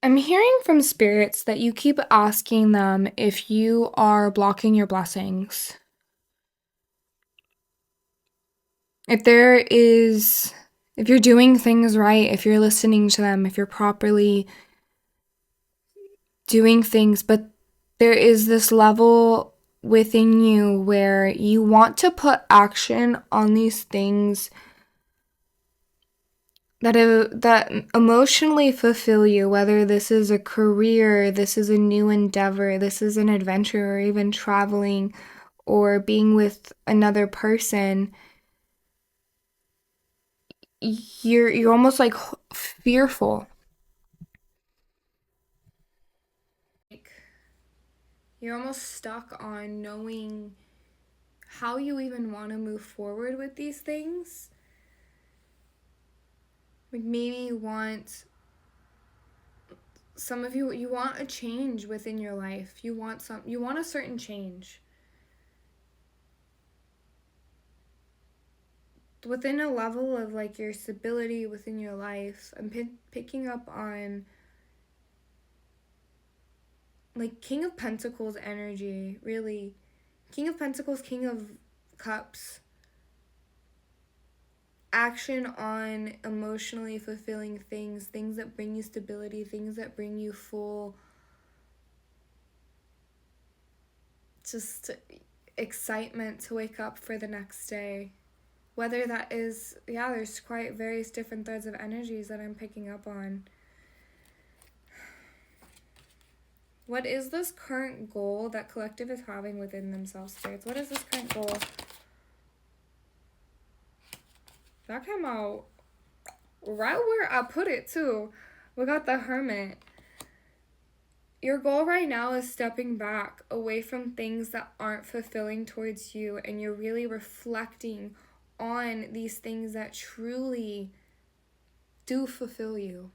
I'm hearing from spirits that you keep asking them if you are blocking your blessings. If there is, if you're doing things right, if you're listening to them, if you're properly doing things, but there is this level within you where you want to put action on these things that emotionally fulfill you, whether this is a career, this is a new endeavor, this is an adventure, or even traveling or being with another person. You're almost like fearful. Like you're almost stuck on knowing how you even want to move forward with these things. Like maybe you want some of you want a change within your life. You want a certain change within a level of like your stability within your life. I'm picking up on like King of Pentacles energy, really. King of Pentacles, King of Cups. Action on emotionally fulfilling things, things that bring you stability, things that bring you full just excitement to wake up for the next day. Whether that is, yeah, there's quite various different threads of energies that I'm picking up on. What is this current goal that collective is having within themselves, spirits? What is this current goal? That came out right where I put it, too. We got the Hermit. Your goal right now is stepping back away from things that aren't fulfilling towards you, and you're really reflecting on these things that truly do fulfill you.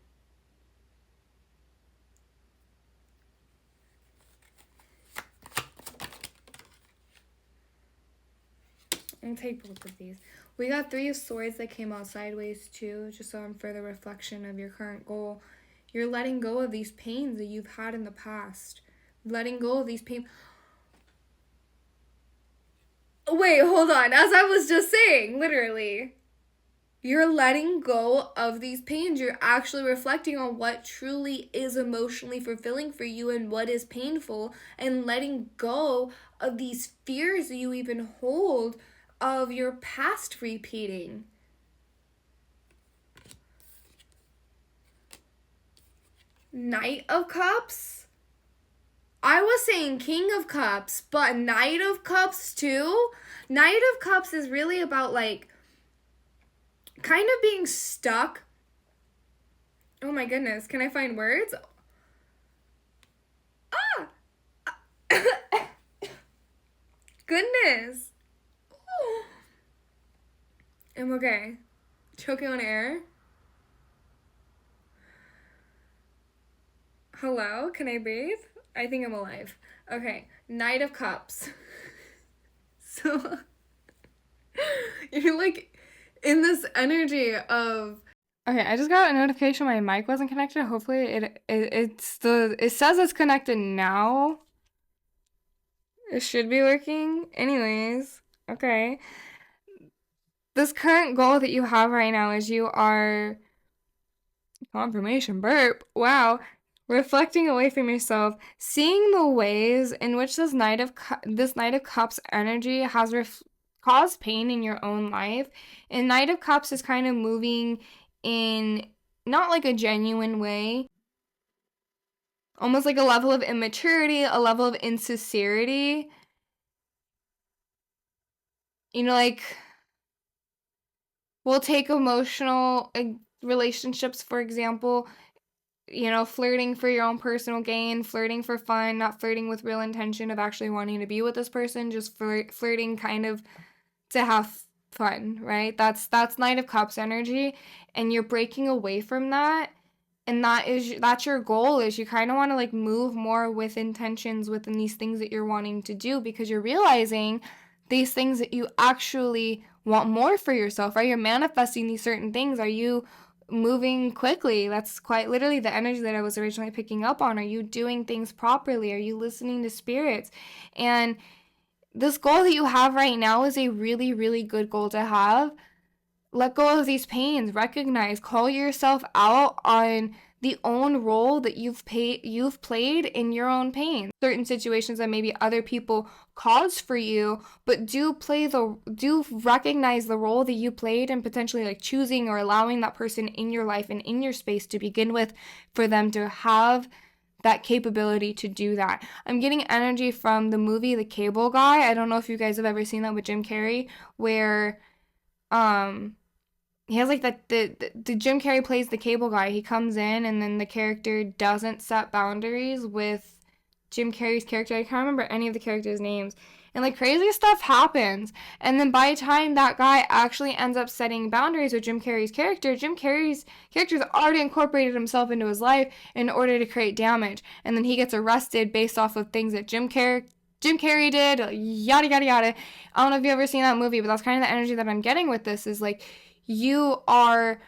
I'm gonna take both of these. We got Three of Swords that came out sideways too, just on further reflection of your current goal. You're letting go of these pains that you've had in the past. Letting go of these pains. Wait, hold on. As I was just saying, literally. You're letting go of these pains. You're actually reflecting on what truly is emotionally fulfilling for you and what is painful, and letting go of these fears that you even hold of your past repeating. Knight of Cups? I was saying King of Cups, but Knight of Cups too? Knight of Cups is really about like kind of being stuck. Oh my goodness, can I find words? Ah! Goodness. I'm okay. Choking on air. Hello, can I breathe? I think I'm alive. Okay, Knight of Cups. So you're like in this energy of. Okay, I just got a notification my mic wasn't connected. Hopefully it says it's connected now. It should be working. Anyways, okay. This current goal that you have right now is you are confirmation burp. Wow. Reflecting away from yourself, seeing the ways in which this Knight of Cups energy has caused pain in your own life. And Knight of Cups is kind of moving in not like a genuine way, almost like a level of immaturity, a level of insincerity. Like we'll take emotional relationships, for example. Flirting for your own personal gain, flirting for fun, not flirting with real intention of actually wanting to be with this person, just flirting kind of to have fun, right? That's Knight of Cups energy, and you're breaking away from that. And that's your goal, is you kind of want to like move more with intentions within these things that you're wanting to do, because you're realizing these things that you actually want more for yourself, right? You're manifesting these certain things. Are you moving quickly? That's quite literally the energy that I was originally picking up on. Are you doing things properly? Are you listening to spirits? And this goal that you have right now is a really, really good goal to have. Let go of these pains. Recognize, call yourself out on the own role that you've played in your own pain. Certain situations that maybe other people caused for you, but do recognize the role that you played and potentially like choosing or allowing that person in your life and in your space to begin with, for them to have that capability to do that. I'm getting energy from the movie The Cable Guy. I don't know if you guys have ever seen that with Jim Carrey, where he has like the Jim Carrey plays the cable guy. He comes in and then the character doesn't set boundaries with Jim Carrey's character. I can't remember any of the characters' names. And like crazy stuff happens. And then by the time that guy actually ends up setting boundaries with Jim Carrey's character's already incorporated himself into his life in order to create damage. And then he gets arrested based off of things that Jim Carrey did, yada yada yada. I don't know if you've ever seen that movie, but that's kind of the energy that I'm getting with this, is like, you are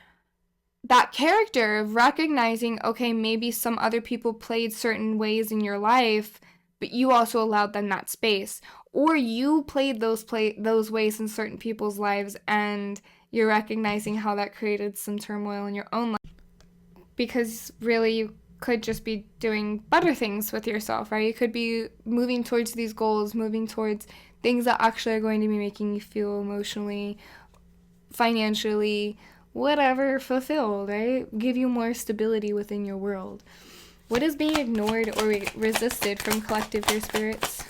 that character of recognizing, okay, maybe some other people played certain ways in your life, but you also allowed them that space. Or you played those ways in certain people's lives, and you're recognizing how that created some turmoil in your own life. Because really, you could just be doing better things with yourself, right? You could be moving towards these goals, moving towards things that actually are going to be making you feel emotionally, financially, whatever, fulfilled, right? Give you more stability within your world. What is being ignored or resisted from collective your spirits?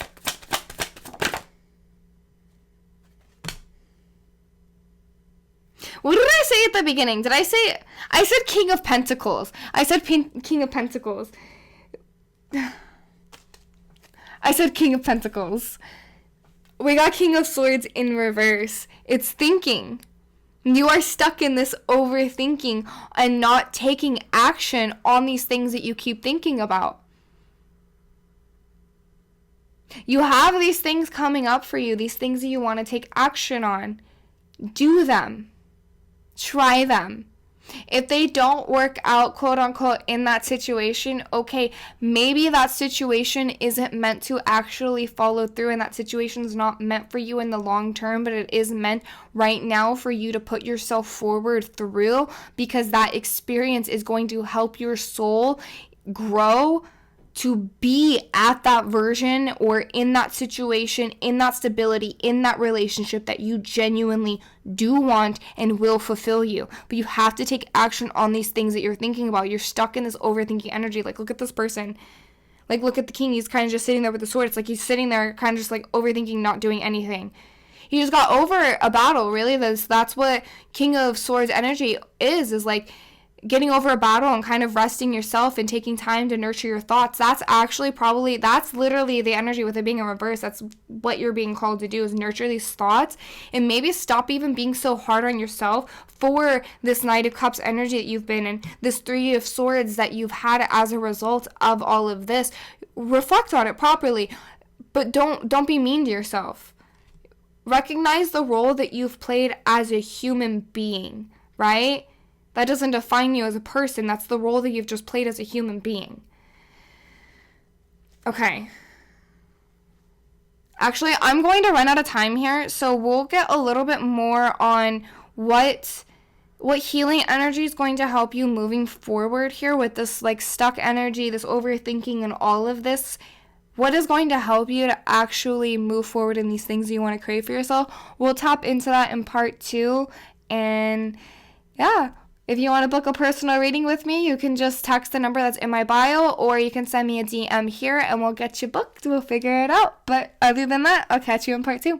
What did I say at the beginning? I said King of Pentacles. I said King of Pentacles. I said King of Pentacles. We got King of Swords in reverse. It's thinking. You are stuck in this overthinking and not taking action on these things that you keep thinking about. You have these things coming up for you, these things that you want to take action on. Do them. Try them. If they don't work out, quote unquote, in that situation, okay, maybe that situation isn't meant to actually follow through, and that situation is not meant for you in the long term, but it is meant right now for you to put yourself forward through, because that experience is going to help your soul grow to be at that version or in that situation, in that stability, in that relationship that you genuinely do want and will fulfill you. But you have to take action on these things that you're thinking about. You're stuck in this overthinking energy. Like, look at this person. Like, look at the king. He's kind of just sitting there with the sword. It's like he's sitting there kind of just like overthinking, not doing anything. He just got over a battle, really. That's what King of Swords energy is like getting over a battle and kind of resting yourself and taking time to nurture your thoughts. That's literally the energy with it being in reverse. That's what you're being called to do, is nurture these thoughts and maybe stop even being so hard on yourself for this Knight of Cups energy that you've been in, this Three of Swords that you've had as a result of all of this. Reflect on it properly, but don't be mean to yourself. Recognize the role that you've played as a human being, right? That doesn't define you as a person. That's the role that you've just played as a human being. Okay. Actually, I'm going to run out of time here, so we'll get a little bit more on what healing energy is going to help you moving forward here with this like stuck energy, this overthinking and all of this. What is going to help you to actually move forward in these things you want to create for yourself? We'll tap into that in part 2. And yeah. If you want to book a personal reading with me, you can just text the number that's in my bio, or you can send me a DM here and we'll get you booked. We'll figure it out. But other than that, I'll catch you in part 2.